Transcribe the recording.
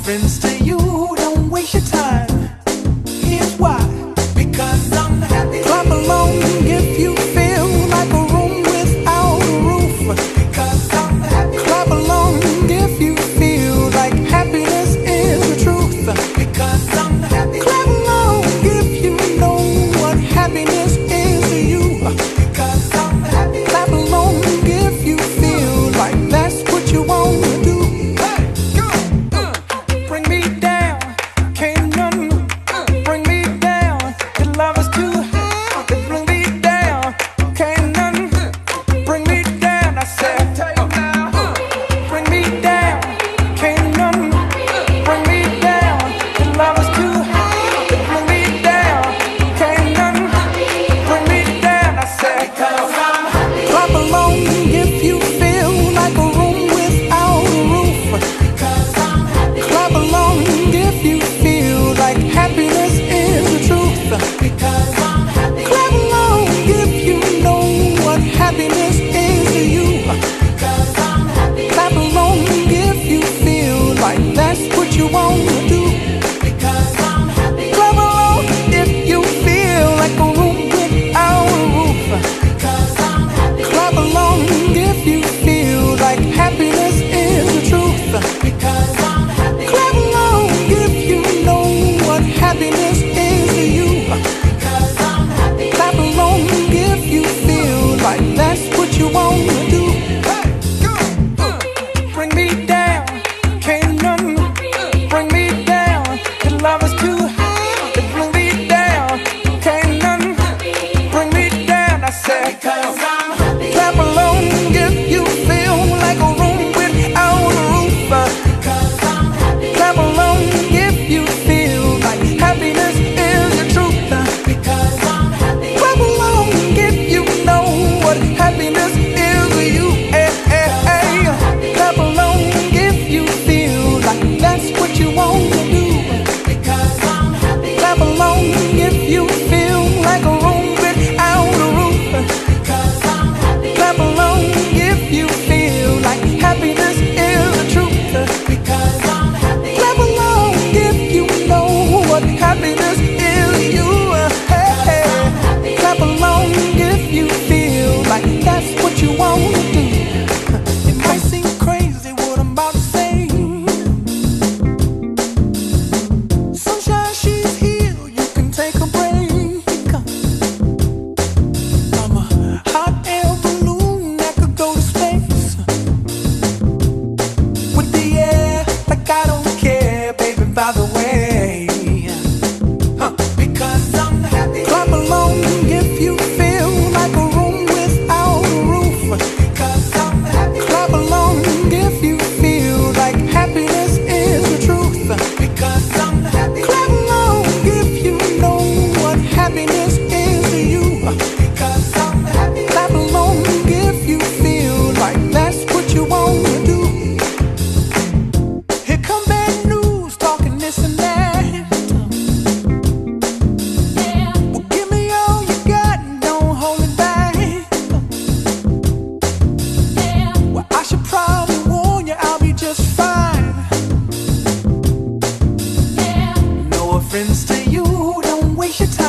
offense to you, don't waste your time. Here's why. Because I'm happy. Clap along if you feel like a room without a roof. Because I'm happy. Clap along if you feel like happiness is the truth. Because I'm happy. Clap along if you know what happiness is to you. Because I'm happy. Clap along if you feel like that's what you want to do. Bring me down, can't none bring me down. Your love is too high. Bring me down, can't none bring me down. I said, bring me down, can't none bring me down. Your love is too high. Bring me down, can't none bring me down. I said, clap along if you feel like a room without a roof. Clap along if you feel like happiness is the truth. Because I'm happy. Clap along if you know what happiness is to you. Because I'm happy. Clap along if you feel like that's what you want to do. Because I'm happy. Clap along if you feel like a room without a roof. Because I'm happy. Clap along if you feel like happiness is the truth. Because I'm happy. Clap along if you know what happiness is to you. Because I'm happy. Clap along if you feel like that's what you want to do. Bring me down, can't none bring me down. Your love is too high. Bring me down, can't none bring me down. I said, because I'm happy. Clap along if you feel like a room without a roof. Because I'm happy. Clap along if you feel like happiness is the truth. Because I'm happy. Clap along if you know what happiness is to you. Clap along if you feel like that's what you want to do. Because I'm happy. Clap along if you feel like a room without a roof. Because I'm happy. Clap along if you feel like happiness is the truth. Because I'm happy. Clap along if you know what happiness is to you. Clap along if you feel like that's what you want to do. It might seem crazy what I'm about to say. Sunshine, she's here, you can take a break. I'm a hot air balloon that could go to space. With the air, like I don't care, baby, by the way. Because I'm happy. Clap along if you feel like a room without a roof. Because I'm happy. Clap along if you feel like happiness is the truth. Because I'm happy. Clap along if you know what happiness is to you. Because I'm happy. Clap along if you feel like that's what you want to do. Here come bad news, talking this and that. Well, give me all you got and don't hold it back. Well, I should probably warn you, I'll be just fine. No offense to you, don't waste your time.